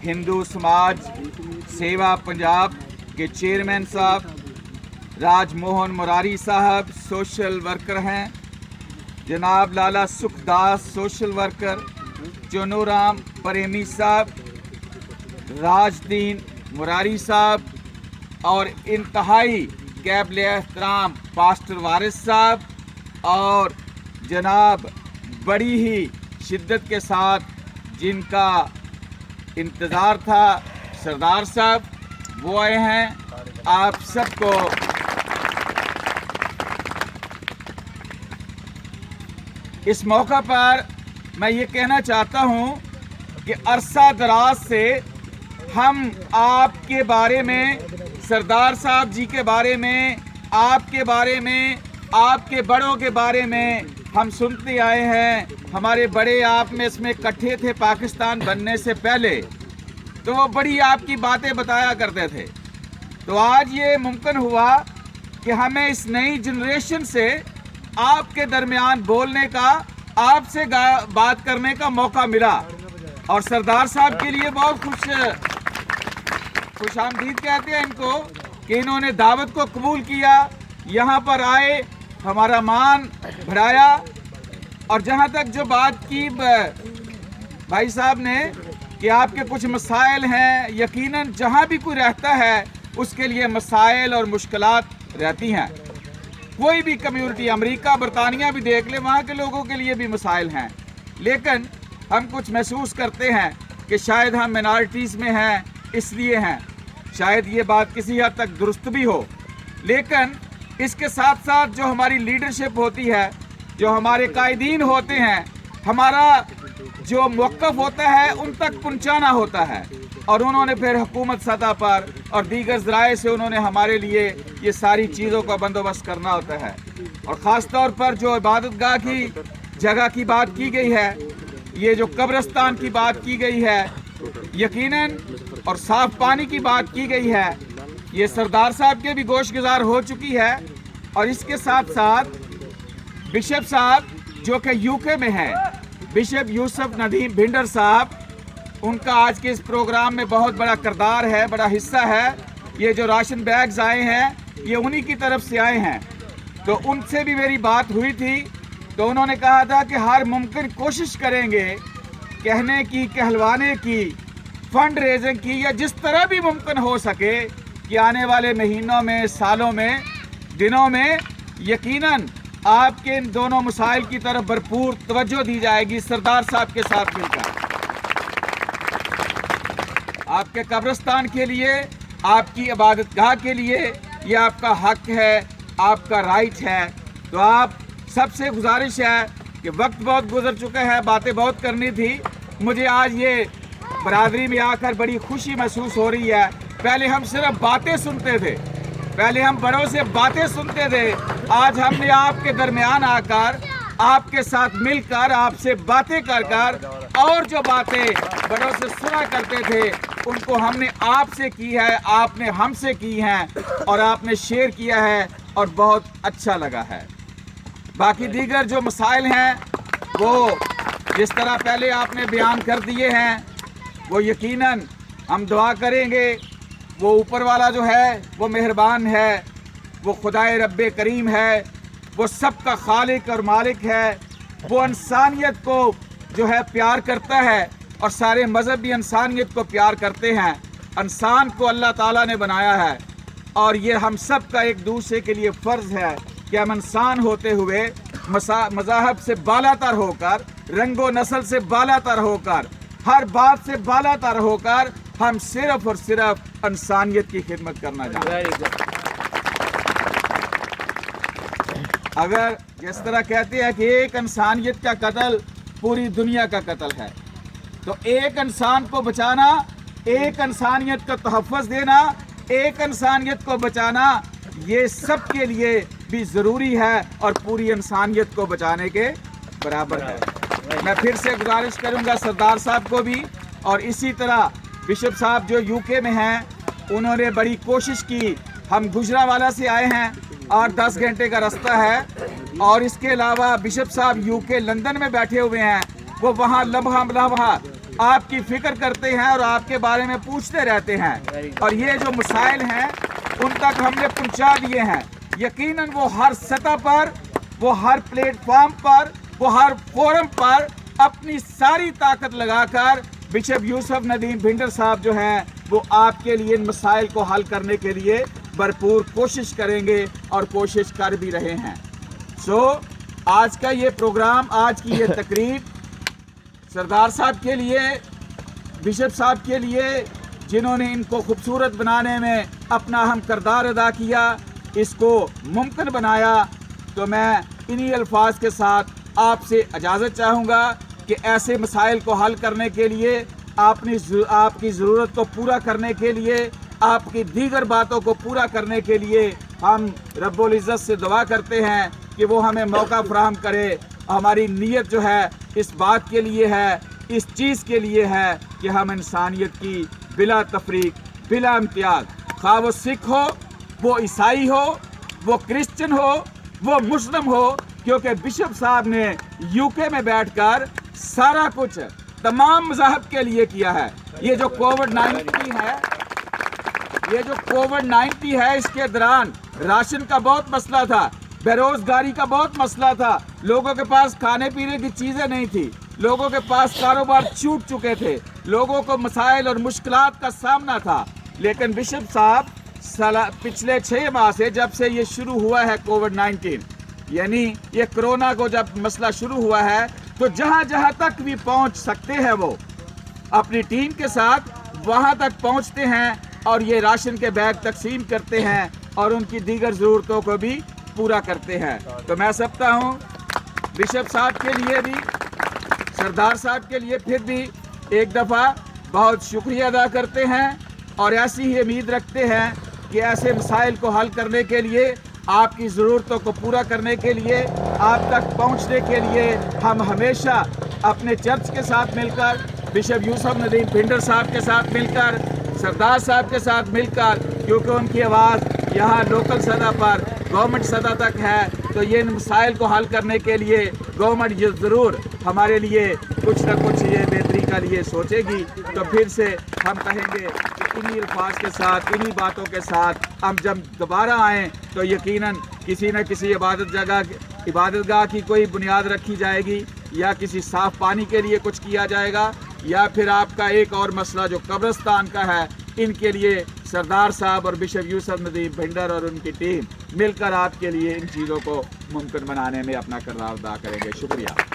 हिंदू समाज सेवा पंजाब के चेयरमैन साहब, राजमोहन मुरारी साहब सोशल वर्कर हैं, जनाब लाला सुखदास सोशल वर्कर, चुनूराम प्रेमी साहब, राजदीन मुरारी साहब और इंतहाई काबिल एहतराम पास्टर वारिस साहब और जनाब बड़ी ही शिद्दत के साथ जिनका इंतज़ार था सरदार साहब, वो आए हैं। आप सबको इस मौका पर मैं ये कहना चाहता हूँ कि अरसा दराज से हम आपके बारे में, सरदार साहब जी के बारे में, आपके बारे में, आपके बड़ों के बारे में हम सुनते आए हैं। हमारे बड़े आप में इसमें इकट्ठे थे पाकिस्तान बनने से पहले, तो वो बड़ी आपकी बातें बताया करते थे। तो आज ये मुमकिन हुआ कि हमें इस नई जनरेशन से आपके दरमियान बोलने का, आपसे बात करने का मौका मिला और सरदार साहब के लिए बहुत खुशामदीद कहते हैं इनको कि इन्होंने दावत को कबूल किया, यहाँ पर आए, हमारा मान बढ़ाया। और जहाँ तक जो बात की भाई साहब ने कि आपके कुछ मसाइल हैं, यकीनन जहाँ भी कोई रहता है उसके लिए मसाइल और मुश्किलात रहती हैं। कोई भी कम्युनिटी, अमेरिका बरतानिया भी देख ले, वहाँ के लोगों के लिए भी मसाइल हैं। लेकिन हम कुछ महसूस करते हैं कि शायद हम मिनॉरिटीज़ में हैं, इसलिए हैं। शायद ये बात किसी हद तक दुरुस्त भी हो, लेकिन इसके साथ साथ जो हमारी लीडरशिप होती है, जो हमारे कायदीन होते हैं, हमारा जो मौक़िफ़ होता है उन तक पहुँचाना होता है। और उन्होंने फिर हुकूमत सतह पर और दीगर ज़राए से उन्होंने हमारे लिए ये सारी चीज़ों का बंदोबस्त करना होता है। और ख़ास तौर पर जो इबादतगाह की जगह की बात की गई है, ये जो कब्रिस्तान की बात की गई है यकीनन, और साफ़ पानी की बात की गई है, ये सरदार साहब के भी गोशगुजार हो चुकी है। और इसके साथ साथ बिशप साहब जो कि यूके में हैं, बिशप यूसुफ नदीम भिंडर साहब, उनका आज के इस प्रोग्राम में बहुत बड़ा किरदार है, बड़ा हिस्सा है। ये जो राशन बैग्स आए हैं ये उन्हीं की तरफ से आए हैं। तो उनसे भी मेरी बात हुई थी, तो उन्होंने कहा था कि हर मुमकिन कोशिश करेंगे कहने की, कहलवाने की, फंड रेजिंग की, या जिस तरह भी मुमकिन हो सके कि आने वाले महीनों में, सालों में, दिनों में यकीनन आपके इन दोनों मसाइल की तरफ भरपूर तवज्जो दी जाएगी सरदार साहब के साथ मिलकर। आपके कब्रिस्तान के लिए, आपकी इबादतगाह के लिए ये आपका हक है, आपका राइट है। तो आप सबसे गुजारिश है कि वक्त बहुत गुजर चुका है, बातें बहुत करनी थी। मुझे आज ये बरादरी में आकर बड़ी खुशी महसूस हो रही है। पहले हम सिर्फ बातें सुनते थे, पहले हम बड़ों से बातें सुनते थे, आज हमने आपके दरमियान आकर, आपके साथ मिलकर, आपसे बातें कर और जो बातें बड़ों से सुना करते थे उनको हमने आपसे की है, आपने हमसे की हैं और आपने शेयर किया है और बहुत अच्छा लगा है। बाकी दीगर जो मसाइल हैं वो जिस तरह पहले आपने बयान कर दिए हैं, वो यकीनन हम दुआ करेंगे। वो ऊपर वाला जो है वो मेहरबान है, वो खुदाए रब्बे करीम है, वो सबका खालिक और मालिक है। वो इंसानियत को जो है प्यार करता है और सारे मज़हब भी इंसानियत को प्यार करते हैं। इंसान को अल्लाह ताला ने बनाया है और ये हम सब का एक दूसरे के लिए फ़र्ज़ है कि हम इंसान होते हुए मज़ाहब से बालातर होकर, रंगो नस्ल से बालातर होकर, हर बात से बालातर होकर हम सिर्फ और सिर्फ इंसानियत की खिदमत करना चाहते हैं। अगर जिस तरह कहते हैं कि एक इंसानियत का कत्ल पूरी दुनिया का कत्ल है, तो एक इंसान को बचाना, एक इंसानियत का तहफ़्फ़ुज़ देना, एक इंसानियत को बचाना, ये सब के लिए भी ज़रूरी है और पूरी इंसानियत को बचाने के बराबर है। मैं फिर से गुजारिश करूंगा सरदार साहब को भी, और इसी तरह बिशप साहब जो यूके में हैं, उन्होंने बड़ी कोशिश की। हम गुजरावाला से आए हैं, 8-10 घंटे का रास्ता है, और इसके अलावा बिशप साहब यूके लंदन में बैठे हुए हैं। वो वहाँ लम्हा آپ کی فکر کرتے ہیں اور آپ کے بارے میں پوچھتے رہتے ہیں، اور یہ جو مسائل ہیں ان تک ہم نے پہنچا دیے ہیں۔ یقیناً وہ ہر سطح پر، وہ ہر پلیٹ فارم پر، وہ ہر فورم پر اپنی ساری طاقت لگا کر بشپ یوسف ندیم بھنڈر صاحب جو ہیں وہ آپ کے لیے ان مسائل کو حل کرنے کے لیے بھرپور کوشش کریں گے اور کوشش کر بھی رہے ہیں۔ آج کا یہ پروگرام، آج کی یہ تقریب سردار صاحب کے لیے، بشپ صاحب کے لیے، جنہوں نے ان کو خوبصورت بنانے میں اپنا اہم کردار ادا کیا، اس کو ممکن بنایا، تو میں انہی الفاظ کے ساتھ آپ سے اجازت چاہوں گا کہ ایسے مسائل کو حل کرنے کے لیے، آپ کی ضرورت کو پورا کرنے کے لیے، آپ کی دیگر باتوں کو پورا کرنے کے لیے ہم رب العزت سے دعا کرتے ہیں کہ وہ ہمیں موقع فراہم کرے۔ ہماری نیت جو ہے اس بات کے لیے ہے، اس چیز کے لیے ہے کہ ہم انسانیت کی بلا تفریق، بلا امتیاز، خواہ وہ سکھ ہو، وہ عیسائی ہو، وہ کرسچن ہو، وہ مسلم ہو، کیونکہ بشپ صاحب نے یو کے میں بیٹھ کر سارا کچھ تمام مذاہب کے لیے کیا ہے۔ یہ جو کووڈ-19 ہے، اس کے دوران راشن کا بہت مسئلہ تھا، بے روزگاری کا بہت مسئلہ تھا، لوگوں کے پاس کھانے پینے کی چیزیں نہیں تھی، لوگوں کے پاس کاروبار چھوٹ چکے تھے، لوگوں کو مسائل اور مشکلات کا سامنا تھا، لیکن بشپ صاحب پچھلے 6 ماہ سے، جب سے یہ شروع ہوا ہے کووڈ-19، یعنی یہ کرونا کو جب مسئلہ شروع ہوا ہے، تو جہاں جہاں تک بھی پہنچ سکتے ہیں وہ اپنی ٹیم کے ساتھ وہاں تک پہنچتے ہیں اور یہ راشن کے بیگ تقسیم کرتے ہیں اور ان کی دیگر ضرورتوں کو بھی پورا کرتے ہیں۔ تو میں سمجھتا ہوں بشپ صاحب کے لیے بھی، سردار صاحب کے لیے پھر بھی ایک دفعہ بہت شکریہ ادا کرتے ہیں، اور ایسی ہی امید رکھتے ہیں کہ ایسے مسائل کو حل کرنے کے لیے، آپ کی ضرورتوں کو پورا کرنے کے لیے، آپ تک پہنچنے کے لیے ہم ہمیشہ اپنے چرچ کے ساتھ مل کر، بشپ یوسف ندیم بھنڈر صاحب کے ساتھ مل کر، سردار صاحب کے ساتھ مل کر، کیونکہ ان کی آواز یہاں لوکل سطح پر گورنمنٹ سطح تک ہے، تو یہ ان مسائل کو حل کرنے کے لیے گورنمنٹ یہ ضرور ہمارے لیے کچھ نہ کچھ یہ بہتری کا لیے سوچے گی۔ تو پھر سے ہم کہیں گے کہ انہی الفاظ کے ساتھ، انہی باتوں کے ساتھ ہم جب دوبارہ آئیں تو یقیناً کسی نہ کسی عبادت گاہ کی کوئی بنیاد رکھی جائے گی، یا کسی صاف پانی کے لیے کچھ کیا جائے گا، یا پھر آپ کا ایک اور مسئلہ جو قبرستان کا ہے، ان کے لیے سردار صاحب اور بشپ یوسف ندیم بھنڈر اور ان کی ٹیم مل کر آپ کے لیے ان چیزوں کو ممکن بنانے میں اپنا کردار ادا کریں گے۔ شکریہ۔